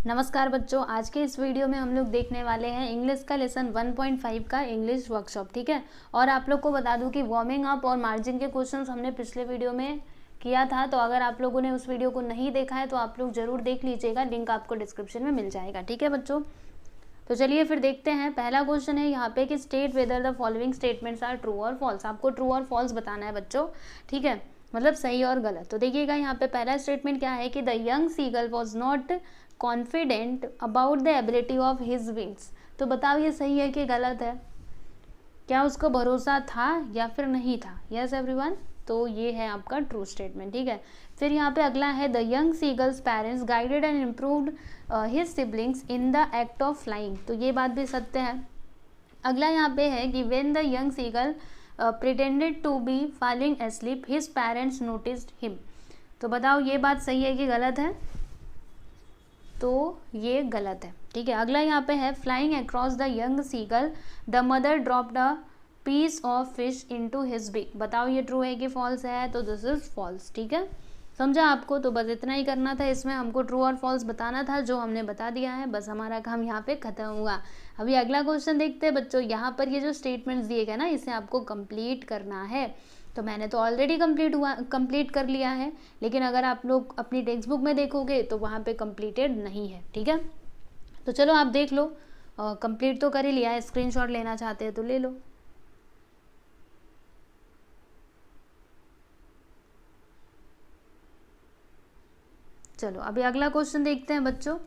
नमस्कार बच्चों, आज के इस वीडियो में हम लोग देखने वाले हैं इंग्लिश का लेसन 1.5 का इंग्लिश वर्कशॉप। ठीक है, और आप लोग को बता दूं कि वार्मिंग अप और मार्जिन के क्वेश्चंस हमने पिछले वीडियो में किया था, तो अगर आप लोगों ने उस वीडियो को नहीं देखा है तो आप लोग ज़रूर देख लीजिएगा, लिंक आपको डिस्क्रिप्शन में मिल जाएगा। ठीक है बच्चों, तो चलिए फिर देखते हैं। पहला क्वेश्चन है यहाँ पे कि state whether the following statements are true और फॉल्स। आपको ट्रू और फॉल्स बताना है बच्चों, ठीक है, मतलब सही और गलत। तो देखिएगा यहाँ पे पहला स्टेटमेंट क्या है कि the young seagull was not confident about the ability of his wings. तो बताओ ये सही है कि गलत है, क्या उसको भरोसा था या फिर नहीं था? यस एवरीवन, तो ये है आपका ट्रू स्टेटमेंट। ठीक है, फिर यहाँ पे अगला है the young seagulls parents guided and improved his siblings in the act of flying. तो ये बात भी सत्य है। अगला यहाँ पे है कि when the young seagull pretended to be falling asleep his parents noticed him. तो बताओ ये बात सही है कि गलत है? तो ये गलत है। ठीक है, अगला यहाँ पे है flying across the young seagull the mother dropped a piece of fish into his beak. बताओ ये ट्रू है कि फॉल्स है? तो दिस इज फॉल्स। ठीक है, समझा आपको? तो बस इतना ही करना था, इसमें हमको ट्रू और फॉल्स बताना था, जो हमने बता दिया है। बस हमारा काम यहाँ पे खत्म हुआ। अभी अगला क्वेश्चन देखते हैं बच्चों। यहाँ पर ये जो स्टेटमेंट्स दिए गए ना, इसे आपको कंप्लीट करना है। तो मैंने तो ऑलरेडी कंप्लीट कर लिया है, लेकिन अगर आप लोग अपनी टेक्स्ट बुक में देखोगे तो वहाँ पे कंप्लीटेड नहीं है। ठीक है, तो चलो आप देख लो, कंप्लीट तो कर ही लिया है। स्क्रीनशॉट लेना चाहते हैं तो ले लो। चलो अभी अगला क्वेश्चन देखते हैं बच्चों।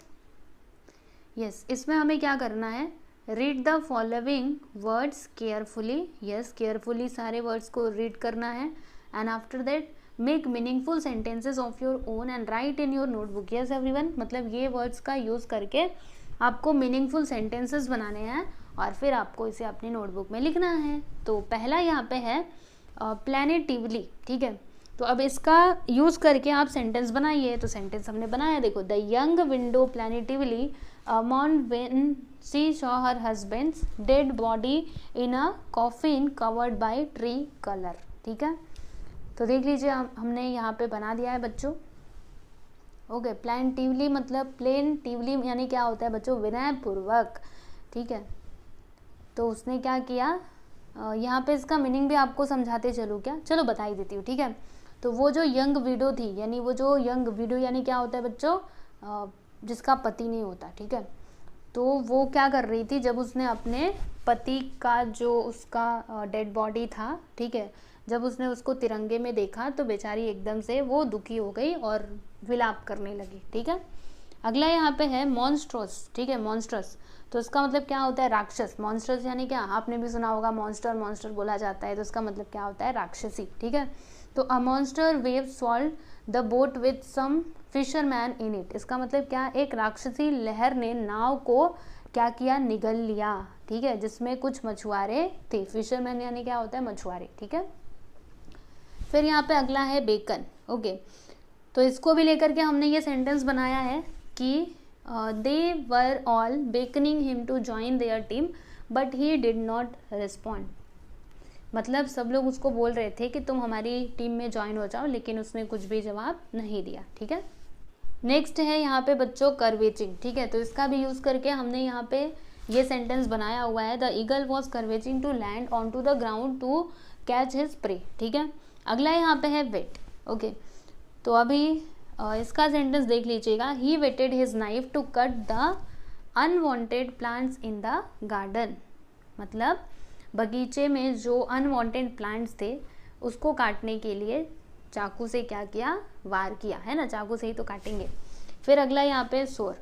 यस, इसमें हमें क्या करना है? Read the following words carefully. Yes, carefully सारे वर्ड्स को रीड करना है। And after that make meaningful sentences of your own and right in your notebook. Yes everyone, मतलब ये वर्ड्स का यूज़ करके आपको मीनिंगफुल सेंटेंसेस बनाने हैं और फिर आपको इसे अपनी नोटबुक में लिखना है। तो पहला यहाँ पे है प्लैनेटिवली। ठीक है, तो अब इसका यूज़ करके आप सेंटेंस बनाइए। तो सेंटेंस हमने बनाया, देखो। The young widow plaintively mourned when she saw her husband's dead body in a coffin covered by tree color। ठीक है, तो देख लीजिए हमने यहाँ पे बना दिया है बच्चों। ओके, प्लैनेटिवली मतलब प्लेनटिवली यानी क्या होता है बच्चों? विनय पूर्वक। ठीक है, तो उसने क्या किया, यहाँ पे इसका मीनिंग भी आपको समझाते चलूँ क्या? चलो बता ही देती हूँ। ठीक है, तो वो जो यंग विडो थी, यानी वो जो यंग विडो यानी क्या होता है बच्चों? जिसका पति नहीं होता। ठीक है, तो वो क्या कर रही थी, जब उसने अपने पति का जो उसका डेड बॉडी था, ठीक है, जब उसने उसको तिरंगे में देखा तो बेचारी एकदम से वो दुखी हो गई और विलाप करने लगी। ठीक है, अगला यहाँ पे है मॉन्स्ट्रस। ठीक है, मॉन्स्ट्रस तो इसका मतलब क्या होता है? राक्षस। मॉन्स्ट्रस यानी क्या? आपने भी सुना होगा मॉन्स्टर, मॉन्स्टर बोला जाता है, तो इसका मतलब क्या होता है? राक्षसी। ठीक है, तो a monster wave swallowed the boat with some fisherman in it. इसका मतलब क्या? एक राक्षसी लहर ने नाव को क्या किया? निगल लिया। ठीक है, जिसमें कुछ मछुआरे थे। फिशरमैन यानी क्या होता है? मछुआरे। ठीक है, फिर यहाँ पे अगला है बेकन। ओके, तो इसको भी लेकर के हमने ये सेंटेंस बनाया है कि they were all beckoning him to join their team but he did not respond. मतलब सब लोग उसको बोल रहे थे कि तुम हमारी टीम में ज्वाइन हो जाओ, लेकिन उसने कुछ भी जवाब नहीं दिया। ठीक है, नेक्स्ट है यहाँ पे बच्चों कर्वेचिंग। ठीक है, तो इसका भी यूज़ करके हमने यहाँ पे ये सेंटेंस बनाया हुआ है। The eagle was curving to land on to the ground to catch his prey. ठीक है, अगला यहाँ पे है वेट। ओके, तो अभी इसका सेंटेंस देख लीजिएगा। He whetted his knife to cut the unwanted plants in the garden. मतलब बगीचे में जो अनवांटेड प्लांट्स थे उसको काटने के लिए चाकू से क्या किया? वार किया, है ना? चाकू से ही तो काटेंगे। फिर अगला यहाँ पे सोर।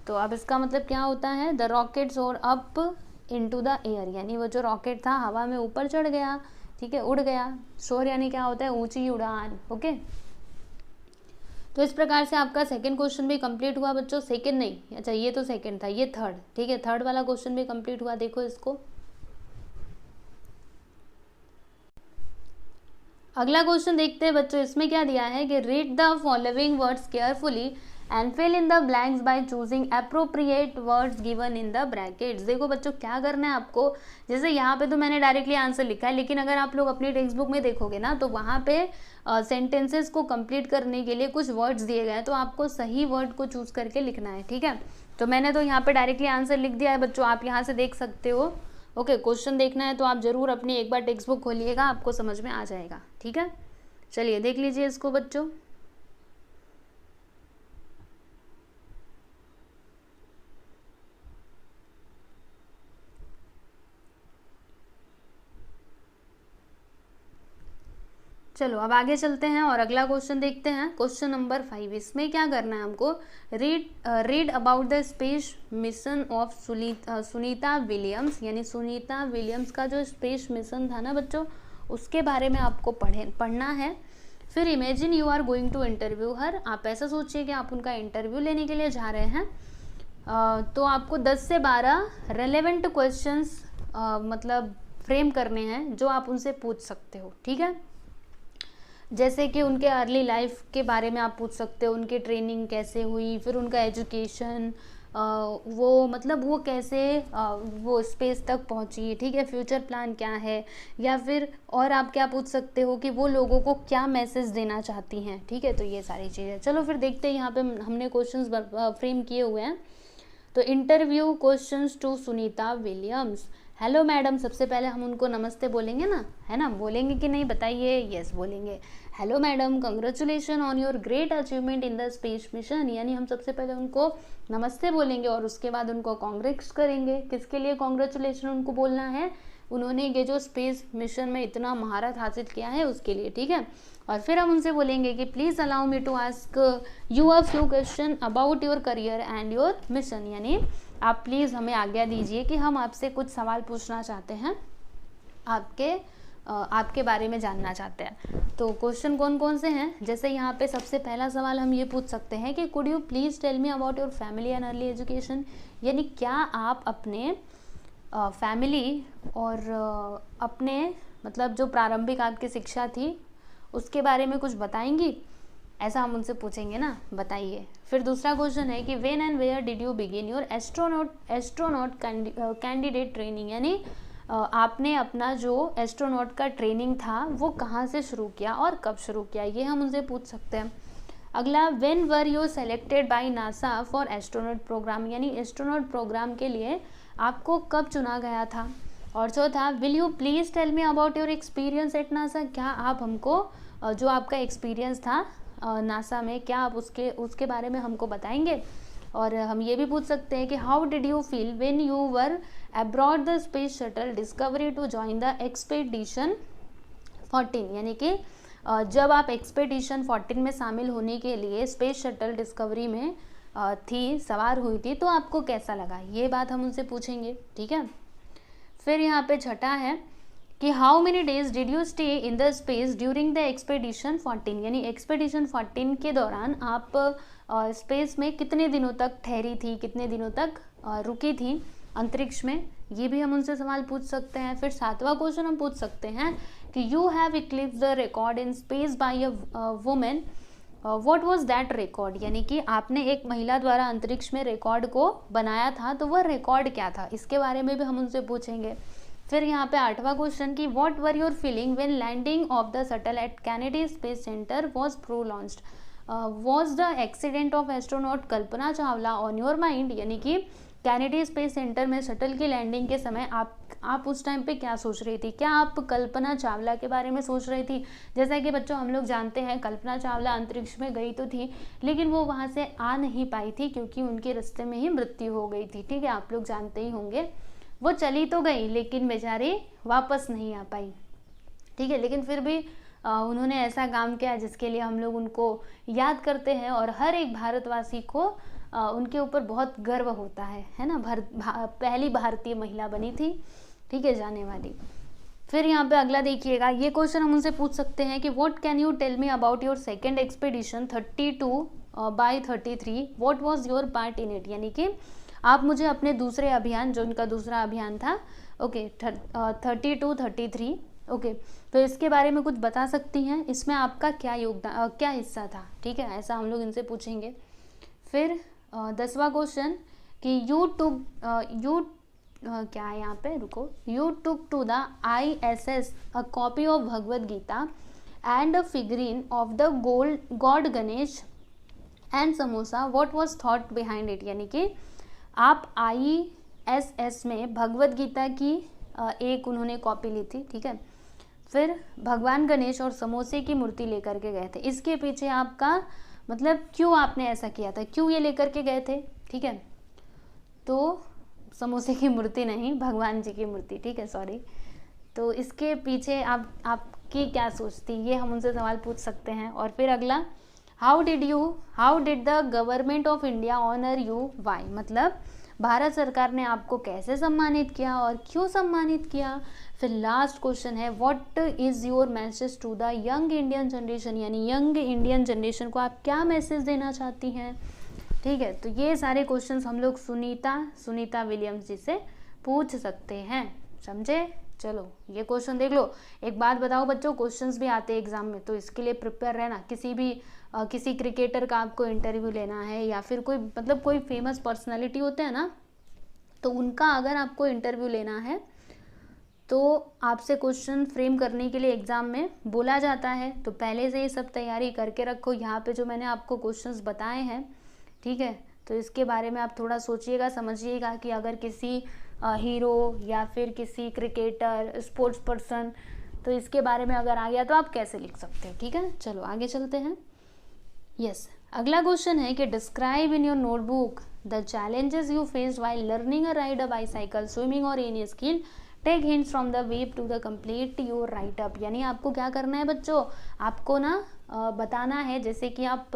तो अब इसका मतलब क्या होता है? द रॉकेट सोर अप इनटू द एयर, यानी वो जो रॉकेट था हवा में ऊपर चढ़ गया। ठीक है, उड़ गया। सोर यानी क्या होता है? ऊंची उड़ान। ओके, तो इस प्रकार से आपका सेकंड क्वेश्चन भी कंप्लीट हुआ बच्चों। सेकंड नहीं, अच्छा ये तो सेकंड था, ये थर्ड। ठीक है, थर्ड वाला क्वेश्चन भी कंप्लीट हुआ। देखो इसको, अगला क्वेश्चन देखते हैं बच्चों। इसमें क्या दिया है कि read the following words carefully and fill in the blanks by choosing appropriate words given in the brackets. देखो बच्चों क्या करना है आपको, जैसे यहाँ पे तो मैंने डायरेक्टली आंसर लिखा है, लेकिन अगर आप लोग अपनी टेक्स्ट बुक में देखोगे ना तो वहाँ पे सेंटेंसेस को कंप्लीट करने के लिए कुछ वर्ड्स दिए गए हैं, तो आपको सही वर्ड को चूज करके लिखना है। ठीक है, तो मैंने तो यहाँ पे डायरेक्टली आंसर लिख दिया है बच्चों, आप यहाँ से देख सकते हो। ओके, क्वेश्चन देखना है तो आप जरूर अपनी एक बार टेक्स्ट बुक खोलिएगा, आपको समझ में आ जाएगा। ठीक है, चलिए देख लीजिए इसको बच्चों। चलो अब आगे चलते हैं और अगला क्वेश्चन देखते हैं, क्वेश्चन नंबर 5। इसमें क्या करना है हमको, read about the space mission of Sunita Williams, यानी सुनीता विलियम्स का जो स्पेस मिशन था ना बच्चों, उसके बारे में आपको पढ़ना है। फिर imagine you are going to interview her, आप ऐसा सोचिए कि आप उनका इंटरव्यू लेने के लिए जा रहे हैं। तो आपको 10 से 12 रेलेवेंट क्वेश्चंस मतलब फ्रेम करने हैं जो आप उनसे पूछ सकते हो। ठीक है, जैसे कि उनके अर्ली लाइफ के बारे में आप पूछ सकते हो, उनकी ट्रेनिंग कैसे हुई, फिर उनका एजुकेशन, वो मतलब वो कैसे वो स्पेस तक पहुंची। ठीक है, फ्यूचर प्लान क्या है, या फिर और आप क्या पूछ सकते हो कि वो लोगों को क्या मैसेज देना चाहती हैं। ठीक है, तो ये सारी चीज़ें। चलो फिर देखते हैं, यहाँ पे हमने क्वेश्चंस फ्रेम किए हुए हैं। तो interview questions to Sunita Williams. Hello madam, सबसे पहले हम उनको नमस्ते बोलेंगे ना, है ना, बोलेंगे कि नहीं बताइए। यस बोलेंगे। Hello madam, congratulation on your great achievement in the space mission, यानी हम सबसे पहले उनको नमस्ते बोलेंगे और उसके बाद उनको कांग्रेट्स करेंगे। किसके लिए कांग्रेचुलेशन उनको बोलना है, उन्होंने ये जो स्पेस मिशन में इतना महारत हासिल किया है उसके लिए। ठीक है, और फिर हम उनसे बोलेंगे कि please allow me to ask you a few question about your career and your mission, यानी आप प्लीज़ हमें आज्ञा दीजिए कि हम आपसे कुछ सवाल पूछना चाहते हैं, आपके बारे में जानना चाहते हैं। तो क्वेश्चन कौन कौन से हैं, जैसे यहाँ पे सबसे पहला सवाल हम ये पूछ सकते हैं कि could you please tell me about your family and early education, यानी क्या आप अपने फैमिली और अपने मतलब जो प्रारंभिक आपकी शिक्षा थी उसके बारे में कुछ बताएंगी, ऐसा हम उनसे पूछेंगे ना, बताइए। फिर दूसरा क्वेश्चन है कि when and where did you begin your astronaut candidate training, यानी आपने अपना जो एस्ट्रोनॉट का ट्रेनिंग था वो कहाँ से शुरू किया और कब शुरू किया, ये हम उनसे पूछ सकते हैं। अगला, when were you selected by NASA for astronaut program, यानी एस्ट्रोनॉट प्रोग्राम के लिए आपको कब चुना गया था। और चौथा, will you please tell me about your experience at NASA, क्या आप हमको जो आपका एक्सपीरियंस था नासा में, क्या आप उसके बारे में हमको बताएंगे। और हम ये भी पूछ सकते हैं कि how did you feel when you were abroad the space shuttle Discovery to join the expedition 14, यानी कि जब आप एक्सपेडिशन 14 में शामिल होने के लिए स्पेस शटल डिस्कवरी में सवार हुई थी, तो आपको कैसा लगा, ये बात हम उनसे पूछेंगे। ठीक है, फिर यहाँ पे छठा है कि how many days did you stay in the space during the expedition 14, यानी एक्सपेडिशन 14 के दौरान आप स्पेस में कितने दिनों तक ठहरी थी, कितने दिनों तक रुकी थी अंतरिक्ष में, ये भी हम उनसे सवाल पूछ सकते हैं। फिर सातवां क्वेश्चन हम पूछ सकते हैं कि you have eclipsed the record in space by a women, what was that record, यानी कि आपने एक महिला द्वारा अंतरिक्ष में रिकॉर्ड को बनाया था, तो वह रिकॉर्ड क्या था, इसके बारे में भी हम उनसे पूछेंगे। फिर यहाँ पे आठवां क्वेश्चन कि what were your feeling when landing of the shuttle at Kennedy space centre was prolonged, was the accident of astronaut Kalpana Chawla on your mind, यानी कि कैनेडी स्पेस सेंटर में शटल की लैंडिंग के समय आप उस टाइम पे क्या सोच रही थी, क्या आप कल्पना चावला के बारे में सोच रही थी। जैसा कि बच्चों हम लोग जानते हैं कल्पना चावला अंतरिक्ष में गई तो थी, लेकिन वो वहाँ से आ नहीं पाई थी क्योंकि उनके रास्ते में ही मृत्यु हो गई थी। ठीक है, आप लोग जानते ही होंगे, वो चली तो गई लेकिन बेचारी वापस नहीं आ पाई। ठीक है, लेकिन फिर भी उन्होंने ऐसा काम किया जिसके लिए हम लोग उनको याद करते हैं और हर एक भारतवासी को उनके ऊपर बहुत गर्व होता है ना। पहली भारतीय महिला बनी थी, ठीक है, जाने वाली। फिर यहाँ पे अगला देखिएगा, ये क्वेश्चन हम उनसे पूछ सकते हैं कि what can you tell me about your second expedition 32/33, what was your part in it, यानी कि आप मुझे अपने दूसरे अभियान, जो उनका दूसरा अभियान था, ओके 32-33, ओके, तो इसके बारे में कुछ बता सकती हैं, इसमें आपका क्या योगदान, क्या हिस्सा था। ठीक है, ऐसा हम लोग इनसे पूछेंगे। फिर 10वां क्वेश्चन कि यू क्या है यहाँ पे, रुको, you took to the ISS a copy of Bhagavad Gita and a figurine of the god Ganesh and samosa, what was thought behind it. यानी कि आप ISS में भगवद गीता की एक उन्होंने कॉपी ली थी, ठीक है, फिर भगवान गणेश और समोसे की मूर्ति लेकर के गए थे। इसके पीछे आपका मतलब क्यों आपने ऐसा किया था, क्यों ये लेकर के गए थे, ठीक है। तो समोसे की मूर्ति नहीं, भगवान जी की मूर्ति, ठीक है, सॉरी। तो इसके पीछे आपकी क्या सोच थी, ये हम उनसे सवाल पूछ सकते हैं। और फिर अगला, how did the government of India honour you, why, मतलब भारत सरकार ने आपको कैसे सम्मानित किया और क्यों सम्मानित किया। फिर लास्ट क्वेश्चन है, what is your message to the young Indian generation, यानी यंग इंडियन जनरेशन को आप क्या मैसेज देना चाहती हैं, ठीक है। तो ये सारे क्वेश्चंस हम लोग सुनीता विलियम्स जी से पूछ सकते हैं, समझे। चलो ये क्वेश्चन देख लो। एक बात बताओ बच्चों, क्वेश्चंस भी आते हैं एग्जाम में, तो इसके लिए प्रिपेयर रहना। किसी क्रिकेटर का आपको इंटरव्यू लेना है या फिर कोई मतलब कोई फेमस पर्सनालिटी होते हैं ना, तो उनका अगर आपको इंटरव्यू लेना है तो आपसे क्वेश्चन फ्रेम करने के लिए एग्ज़ाम में बोला जाता है। तो पहले से ये सब तैयारी करके रखो। यहाँ पे जो मैंने आपको क्वेश्चंस बताए हैं, ठीक है, तो इसके बारे में आप थोड़ा सोचिएगा, समझिएगा कि अगर किसी हीरो या फिर किसी क्रिकेटर, स्पोर्ट्स पर्सन, तो इसके बारे में अगर आ गया तो आप कैसे लिख सकते हैं, ठीक है। चलो आगे चलते हैं। यस, अगला क्वेश्चन है कि describe in your notebook the challenges you faced while learning a ride a bicycle, swimming और any skill, take hints from the web to the complete your write up. यानी आपको क्या करना है बच्चों, आपको ना बताना है, जैसे कि आप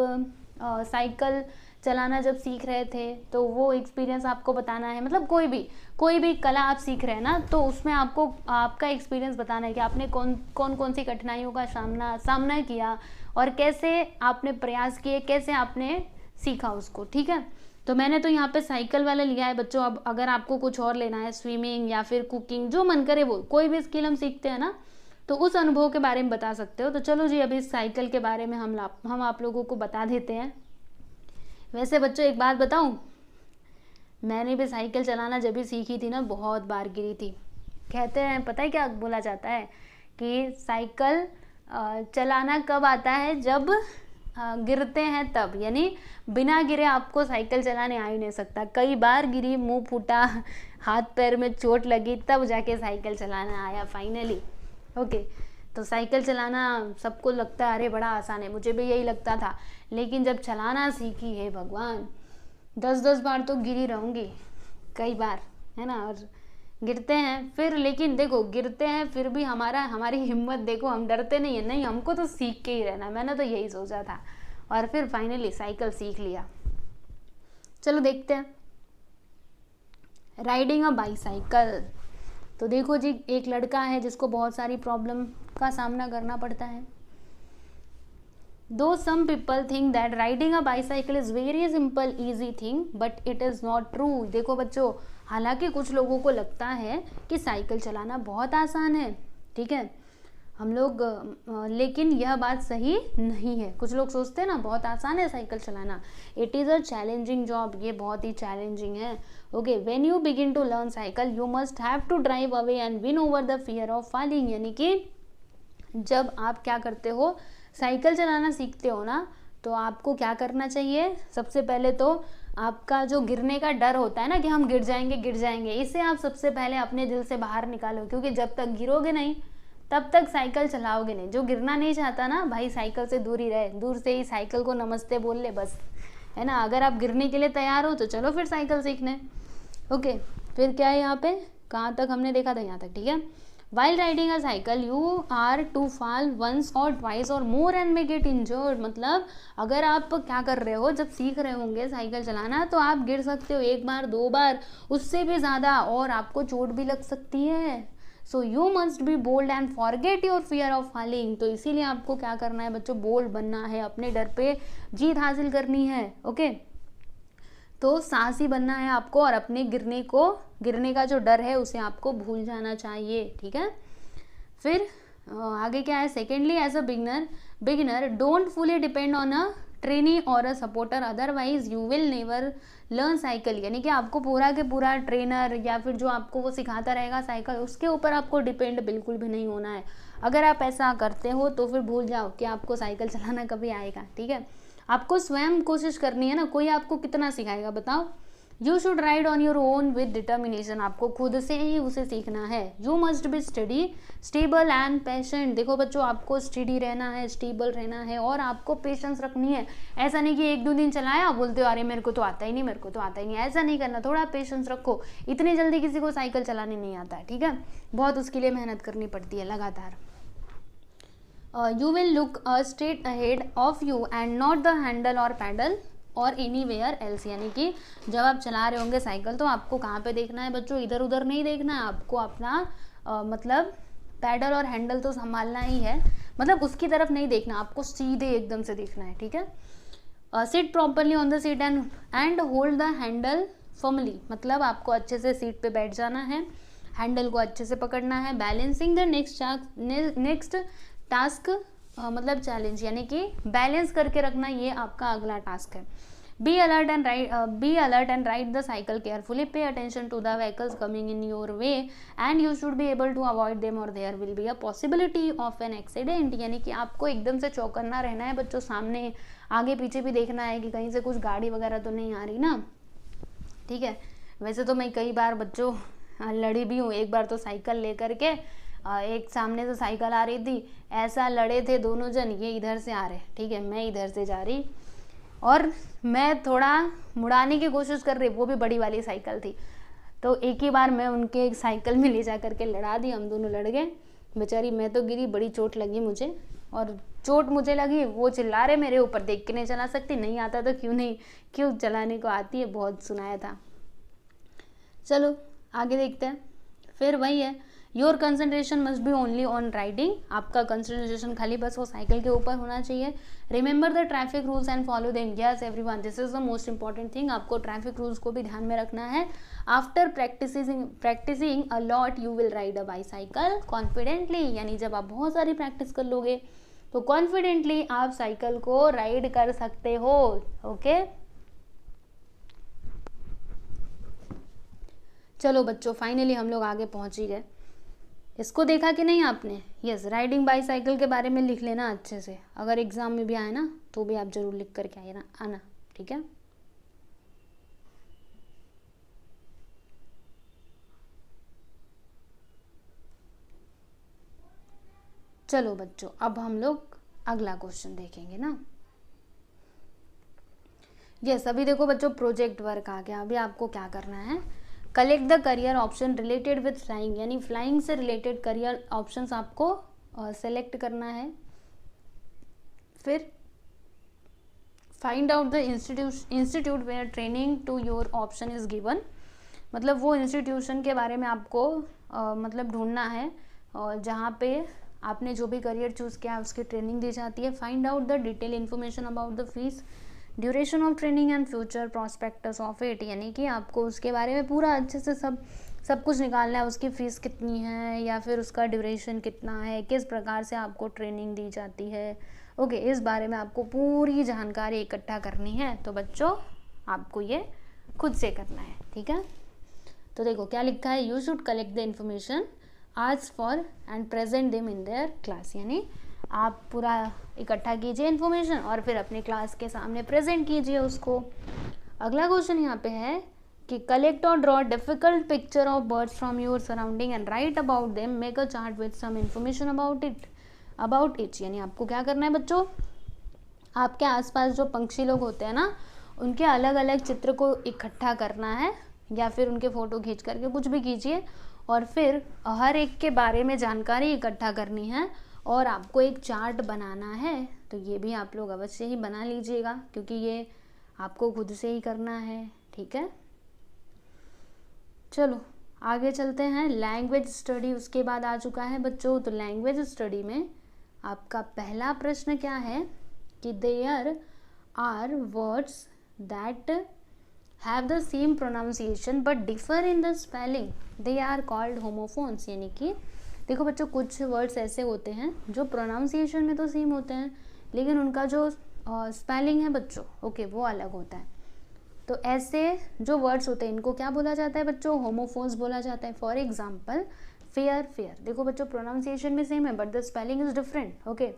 साइकिल चलाना जब सीख रहे थे तो वो एक्सपीरियंस आपको बताना है। मतलब कोई भी कला आप सीख रहे हैं ना, तो उसमें आपको आपका एक्सपीरियंस बताना है कि आपने कौन सी कठिनाइयों का सामना किया और कैसे आपने प्रयास किए, कैसे आपने सीखा उसको, ठीक है। तो मैंने तो यहाँ पे साइकिल वाला लिया है बच्चों। अब अगर आपको कुछ और लेना है, स्विमिंग या फिर कुकिंग, जो मन करे वो, कोई भी स्किल हम सीखते हैं ना, तो उस अनुभव के बारे में बता सकते हो। तो चलो जी, अभी साइकिल के बारे में हम आप लोगों को बता देते हैं। वैसे बच्चों एक बात बताऊं, मैंने भी साइकिल चलाना जब भी सीखी थी ना, बहुत बार गिरी थी। कहते हैं, पता है क्या बोला जाता है कि साइकिल चलाना कब आता है, जब गिरते हैं तब। यानी बिना गिरे आपको साइकिल चलाने आ ही नहीं सकता। कई बार गिरी, मुंह फूटा, हाथ पैर में चोट लगी, तब जाके साइकिल चलाना आया फाइनली। ओके, तो साइकिल चलाना सबको लगता है अरे बड़ा आसान है, मुझे भी यही लगता था। लेकिन जब चलाना सीखी है भगवान, 10-10 बार तो गिरी रहूँगी, कई बार, है ना। और गिरते हैं फिर, लेकिन देखो गिरते हैं फिर भी हमारी हिम्मत देखो, हम डरते नहीं है, नहीं हमको तो सीख के ही रहना। मैंने तो यही सोचा था और फिर फाइनली साइकिल सीख लिया। चलो देखते हैं, राइडिंग अ बाईसाइकिल। तो देखो जी, एक लड़का है जिसको बहुत सारी प्रॉब्लम का सामना करना पड़ता है। Though some people think that riding a bicycle is very simple easy thing, but it is not true। देखो बच्चों, हालांकि कुछ लोगों को लगता है कि साइकिल चलाना बहुत आसान है, ठीक है, हम लोग, लेकिन यह बात सही नहीं है। कुछ लोग सोचते हैं ना बहुत आसान है साइकिल चलाना। It is a challenging job, ये बहुत ही चैलेंजिंग है। Okay, when you begin to learn cycle you must have to drive away and win over the fear of falling. यानी कि जब आप क्या करते हो, साइकिल चलाना सीखते हो ना, तो आपको क्या करना चाहिए, सबसे पहले तो आपका जो गिरने का डर होता है ना कि हम गिर जाएंगे, इसे आप सबसे पहले अपने दिल से बाहर निकालो। क्योंकि जब तक गिरोगे नहीं तब तक साइकिल चलाओगे नहीं। जो गिरना नहीं चाहता ना भाई, साइकिल से दूर ही रहे, दूर से ही साइकिल को नमस्ते बोल ले बस, है ना। अगर आप गिरने के लिए तैयार हो तो चलो फिर साइकिल सीखने। ओके, फिर क्या है यहाँ पे, कहाँ तक हमने देखा था, यहाँ तक, ठीक है। While riding a cycle, you are to fall once or twice or more and may get injured। मतलब अगर आप क्या कर रहे हो, जब सीख रहे होंगे साइकिल चलाना, तो आप गिर सकते हो 1 बार 2 बार, उससे भी ज़्यादा, और आपको चोट भी लग सकती है। So you must be bold and forget your fear of falling. तो इसीलिए आपको क्या करना है बच्चों, बोल्ड बनना है, अपने डर पे जीत हासिल करनी है। ओके, तो साहसी बनना है आपको और अपने गिरने का जो डर है उसे आपको भूल जाना चाहिए, ठीक है। फिर आगे क्या है, secondly as a beginner don't fully depend on a trainee और a supporter, otherwise you will never learn cycle. यानी कि आपको पूरा के पूरा ट्रेनर या फिर जो आपको वो सिखाता रहेगा साइकिल, उसके ऊपर आपको डिपेंड बिल्कुल भी नहीं होना है। अगर आप ऐसा करते हो तो फिर भूल जाओ कि आपको साइकिल चलाना कभी आएगा, ठीक है। आपको स्वयं कोशिश करनी है ना, कोई आपको कितना सिखाएगा बताओ। You should ride on your own with determination, आपको खुद से ही उसे सीखना है। You must B study stable and patient. देखो बच्चों, आपको स्टडी रहना है, स्टेबल रहना है और आपको पेशेंस रखनी है। ऐसा नहीं कि 1-2 दिन चलाया बोलते हो अरे मेरे को तो आता ही नहीं, मेरे को तो आता ही नहीं, ऐसा नहीं करना। थोड़ा पेशेंस रखो, इतनी जल्दी किसी को साइकिल चलाने नहीं आता है, ठीक है। बहुत उसके लिए मेहनत करनी पड़ती है लगातार। You will look straight ahead of you and not the handle और पैडल और एनीवेयर एल्स। यानी कि जब आप चला रहे होंगे साइकिल तो आपको कहाँ पे देखना है बच्चों, इधर उधर नहीं देखना है आपको। अपना मतलब पैडल और हैंडल तो संभालना ही है, मतलब उसकी तरफ नहीं देखना, आपको सीधे एकदम से देखना है, ठीक है। Seat properly on the seat and hold the handle firmly, मतलब आपको अच्छे से सीट पे बैठ जाना है, हैंडल को अच्छे से पकड़ना है। बैलेंसिंग द नेक्स्ट टास्क मतलब चैलेंज, यानी कि बैलेंस करके रखना, ये आपका अगला टास्क है। Be alert and ride the cycle carefully, pay attention to the vehicles coming in your way and you should be able to avoid them और there will be a possibility of an accident. यानी कि आपको एकदम से चौकन्ना रहना है बच्चों, सामने आगे पीछे भी देखना है कि कहीं से कुछ गाड़ी वगैरह तो नहीं आ रही ना, ठीक है। वैसे तो मैं कई बार बच्चों लड़ी भी हूँ। एक बार तो साइकिल लेकर के एक सामने से साइकिल आ रही थी, ऐसा लड़े थे दोनों जन, ये इधर से आ रहे, ठीक है, मैं इधर से जा रही और मैं थोड़ा मुड़ाने की कोशिश कर रही, वो भी बड़ी वाली साइकिल थी। तो एक ही बार मैं उनके एक साइकिल में ले जा करके लड़ा दी, हम दोनों लड़ गए। बेचारी मैं तो गिरी, बड़ी चोट लगी मुझे, और चोट मुझे लगी, वो चिल्ला रहे मेरे ऊपर, देख के नहीं चला सकती, नहीं आता तो क्यों चलाने को आती है, बहुत सुनाया था। चलो आगे देखते हैं। फिर वही है, your concentration must be only on riding, आपका कंसंट्रेशन खाली बस वो साइकिल के ऊपर होना चाहिए। Remember the traffic rules and follow them, yes everyone, this is the most important thing, आपको ट्रैफिक रूल्स को भी ध्यान में रखना है। After practicing a lot you will ride a bicycle confidently, यानी जब आप बहुत सारी प्रैक्टिस कर लोगे तो कॉन्फिडेंटली आप साइकिल को राइड कर सकते हो, ओके। चलो बच्चों, फाइनली हम लोग आगे पहुंच ही गए। इसको देखा कि नहीं आपने? यस, राइडिंग बाईसाइकिल के बारे में लिख लेना अच्छे से, अगर एग्जाम में भी आए ना तो भी आप जरूर लिख करके आना, ठीक है। चलो बच्चों, अब हम लोग अगला क्वेश्चन देखेंगे ना। यस, अभी देखो बच्चों, प्रोजेक्ट वर्क आ गया। अभी आपको क्या करना है, collect the career option related with flying, यानी फ्लाइंग से रिलेटेड करियर ऑप्शंस आपको सेलेक्ट करना है। फिर find out the institute where training to your option is given, मतलब वो इंस्टीट्यूशन के बारे में आपको मतलब ढूंढना है जहाँ पे आपने जो भी करियर चूज़ किया उसकी ट्रेनिंग दी जाती है। Find out the detail information about the fees, duration of training and future prospectus of it, यानी कि आपको उसके बारे में पूरा अच्छे से सब कुछ निकालना है। उसकी फ़ीस कितनी है या फिर उसका ड्यूरेशन कितना है, किस प्रकार से आपको ट्रेनिंग दी जाती है, ओके, इस बारे में आपको पूरी जानकारी इकट्ठा करनी है। तो बच्चों आपको ये खुद से करना है, ठीक है। तो देखो क्या लिखा है, you should collect the information as for and present them in their class, यानी आप पूरा इकट्ठा कीजिए इन्फॉर्मेशन और फिर अपने क्लास के सामने प्रेजेंट कीजिए उसको। अगला क्वेश्चन यहाँ पे है कि कलेक्ट और draw difficult picture of birds from your surrounding and write about them, make a chart with some information about it, यानी आपको क्या करना है बच्चों, आपके आसपास जो पंक्षी लोग होते हैं ना, उनके अलग अलग चित्र को इकट्ठा करना है या फिर उनके फ़ोटो खींच करके कुछ भी कीजिए और फिर हर एक के बारे में जानकारी इकट्ठा करनी है और आपको एक चार्ट बनाना है। तो ये भी आप लोग अवश्य ही बना लीजिएगा क्योंकि ये आपको खुद से ही करना है, ठीक है। चलो आगे चलते हैं। लैंग्वेज स्टडी उसके बाद आ चुका है बच्चों। तो लैंग्वेज स्टडी में आपका पहला प्रश्न क्या है कि there are words that have the same pronunciation but differ in the spelling, they are called homophones, यानी कि देखो बच्चों कुछ वर्ड्स ऐसे होते हैं जो प्रोनाउंसिएशन में तो सेम होते हैं लेकिन उनका जो स्पेलिंग है बच्चों, ओके, वो अलग होता है। तो ऐसे जो वर्ड्स होते हैं इनको क्या बोला जाता है बच्चों, होमोफोन्स बोला जाता है। फॉर एग्जाम्पल फेयर, फेयर, देखो बच्चों प्रोनाउंसिएशन में सेम है but the spelling is different, okay.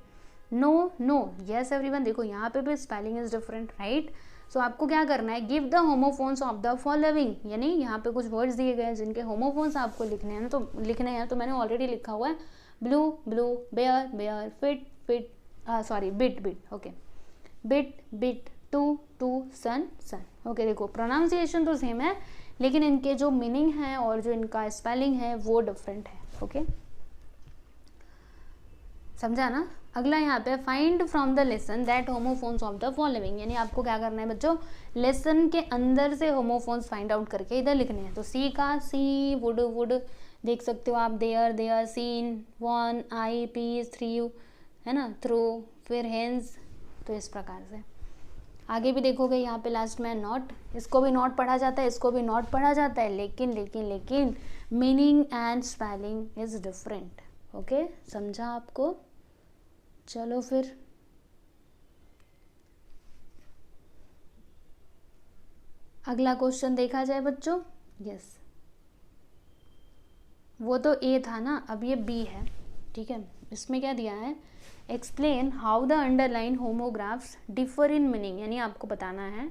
No, no, yes everyone, देखो यहाँ पे भी spelling is different, right. So आपको क्या करना है, give the homophones of the following, यानी यहाँ पे कुछ वर्ड्स दिए गए हैं जिनके होमोफोन्स आपको लिखने हैं, तो मैंने ऑलरेडी लिखा हुआ है, blue, blew, bear, bare, fit, fit, sorry, bit, bit, okay, bit, bit, two, too, sun, son, okay. देखो प्रोनाउंसिएशन तो सेम है लेकिन इनके जो मीनिंग है और जो इनका स्पेलिंग है वो डिफरेंट है, ओके, समझा ना। अगला यहाँ पे find from the lesson that homophones of the following, यानी आपको क्या करना है बच्चों, लेसन के अंदर से होमोफोन्स फाइंड आउट करके इधर लिखने हैं। तो सी का सी, वुड, वुड, देख सकते हो आप, there, their, scene, one, I, piece, three, है ना, थ्रू, फिर हेंस, तो इस प्रकार से आगे भी देखोगे। यहाँ पे लास्ट में नॉट, इसको भी नॉट पढ़ा जाता है, इसको भी नॉट पढ़ा जाता है, लेकिन लेकिन लेकिन meaning and spelling is different, okay, समझा आपको। चलो फिर अगला क्वेश्चन देखा जाए बच्चों। यस, वो तो ए था ना, अब ये बी है, ठीक है। इसमें क्या दिया है, explain how the underline homographs differ in meaning, यानी आपको बताना है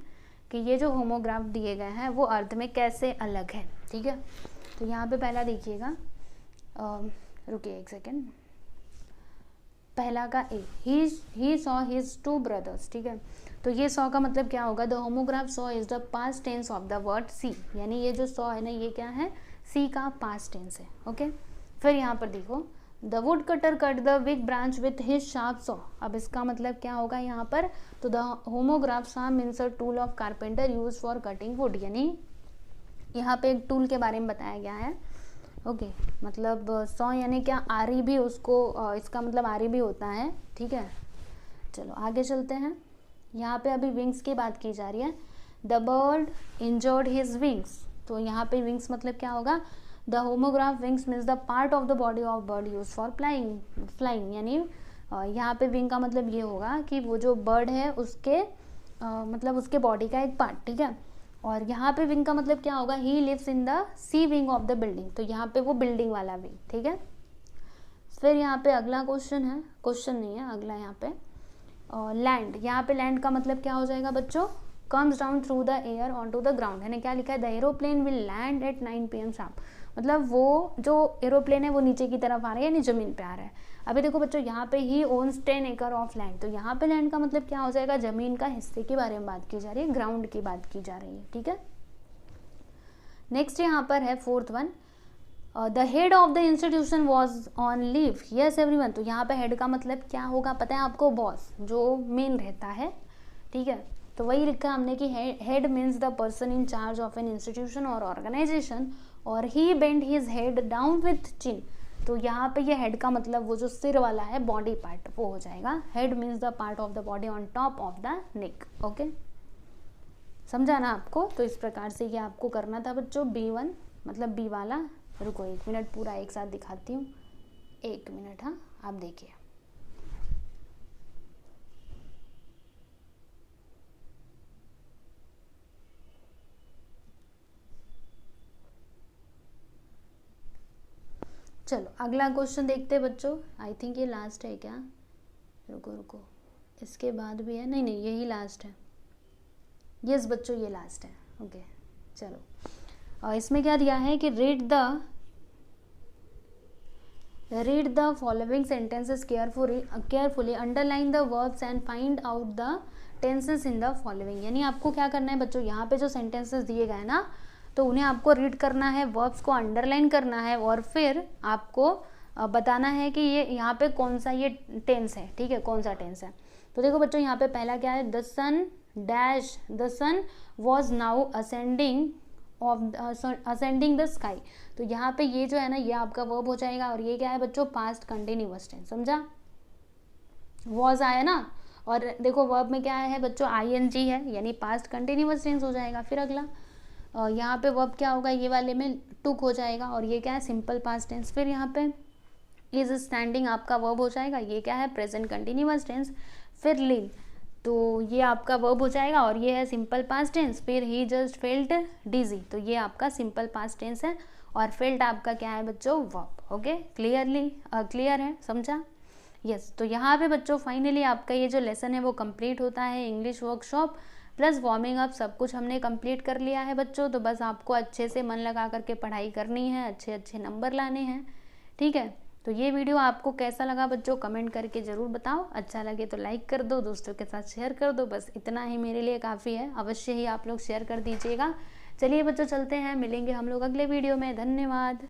कि ये जो होमोग्राफ दिए गए हैं वो अर्थ में कैसे अलग है, ठीक है। तो यहाँ पे पहला देखिएगा, रुकिए एक सेकेंड, पहला का A, he saw his two brothers, ठीक है। तो ये सॉ का मतलब क्या होगा, the homograph saw is the past tense of the word see, यानी ये जो सॉ है ना ये क्या है, सी का पास्ट टेंस है, ओके। फिर यहाँ पर देखो, the wood cutter cut the big branch with his sharp saw, अब इसका मतलब क्या होगा यहाँ पर, तो the homograph saw means a tool of carpenter use for cutting would, यानी यहाँ पे एक टूल के बारे में बताया गया है, ओके। मतलब सॉ यानी क्या, आरी भी उसको, इसका मतलब आरी भी होता है, ठीक है। चलो आगे चलते हैं। यहाँ पे अभी विंग्स की बात की जा रही है, the bird injured his wings, तो यहाँ पे विंग्स मतलब क्या होगा, the homograph wings means the part of the body of bird use for flying, यानी यहाँ पे विंग का मतलब ये होगा कि वो जो बर्ड है उसके मतलब उसके बॉडी का एक पार्ट, ठीक है। और यहाँ पे विंग का मतलब क्या होगा, he lives in the C wing of the building, तो यहाँ पे वो बिल्डिंग वाला विंग, ठीक है। फिर यहाँ पे अगला क्वेश्चन है, क्वेश्चन नहीं है अगला, यहाँ पे लैंड, यहाँ पे लैंड का मतलब क्या हो जाएगा बच्चों, comes down through the air on to the ground, यानी क्या लिखा है, the aeroplane will land at 9 PM sharp, मतलब वो जो एरोप्लेन है वो नीचे की तरफ आ रहा है यानी जमीन पे आ रहा है। अभी देखो बच्चों यहाँ पे ही ओन्स 10 एकड़ ऑफ लैंड, तो यहाँ पे लैंड का मतलब क्या हो जाएगा, जमीन का हिस्से के बारे में बात की जा रही है, ग्राउंड की बात की जा रही है, ठीक है। नेक्स्ट यहाँ पर है fourth one, the head of the institution was on leave, yes everyone, तो यहाँ पे हेड का मतलब क्या होगा पता है आपको, बॉस, जो मेन रहता है, ठीक है। तो वही लिखा हमने कि head means the person in charge of an institution और ऑर्गेनाइजेशन, और he bend his head down with chin, तो यहाँ पे ये हेड का मतलब वो जो सिर वाला है बॉडी पार्ट वो हो जाएगा, head means the part of the body on top of the neck, okay, समझा ना आपको। तो इस प्रकार से ये आपको करना था बच्चों, B1 मतलब बी वाला। रुको एक मिनट, पूरा एक साथ दिखाती हूँ, एक मिनट, हाँ आप देखिए। चलो अगला क्वेश्चन देखते हैं बच्चों, आई थिंक ये लास्ट है क्या, रुको रुको, इसके बाद भी है, नहीं नहीं यही लास्ट है, यस बच्चों ये लास्ट है, ओके। चलो और इसमें क्या दिया है कि read the following sentences carefully underline the verbs and find out the tenses in the following, यानी आपको क्या करना है बच्चों, यहाँ पे जो सेंटेंसेस दिए गए ना तो उन्हें आपको रीड करना है, वर्ब्स को अंडरलाइन करना है और फिर आपको बताना है कि ये यहाँ पे कौन सा ये टेंस है, ठीक है, कौन सा टेंस है। तो देखो बच्चों यहाँ पे पहला क्या है, the sun dash, the sun was now ascending the sky, तो यहाँ पे ये जो है ना ये आपका वर्ब हो जाएगा और ये क्या है बच्चों, पास्ट कंटिन्यूअस टेंस, समझा, वॉज आया ना, और देखो वर्ब में क्या है बच्चों, ING है यानी पास्ट कंटिन्यूअस टेंस हो जाएगा। फिर अगला यहाँ पे वर्ब क्या होगा, ये वाले में टुक हो जाएगा और ये क्या है, सिंपल पास्ट टेंस। फिर यहाँ पे इज स्टैंडिंग आपका वर्ब हो जाएगा, ये क्या है, प्रेजेंट कंटिन्यूअस टेंस। फिर लिव, तो ये आपका वर्ब हो जाएगा और ये है सिंपल पास्ट टेंस। फिर ही जस्ट फेल्ट डिजी, तो ये आपका सिंपल पास्ट टेंस है और फेल्ट आपका क्या है बच्चों, वर्ब। ओके, क्लियर है, समझा? यस, तो यहाँ पे बच्चों फाइनली आपका ये जो लेसन है वो कंप्लीट होता है। English workshop plus warming up सब कुछ हमने कंप्लीट कर लिया है बच्चों। तो बस आपको अच्छे से मन लगा करके पढ़ाई करनी है, अच्छे अच्छे नंबर लाने हैं, ठीक है। तो ये वीडियो आपको कैसा लगा बच्चों, कमेंट करके ज़रूर बताओ। अच्छा लगे तो लाइक कर दो, दोस्तों के साथ शेयर कर दो, बस इतना ही मेरे लिए काफ़ी है। अवश्य ही आप लोग शेयर कर दीजिएगा। चलिए बच्चों चलते हैं, मिलेंगे हम लोग अगले वीडियो में। धन्यवाद।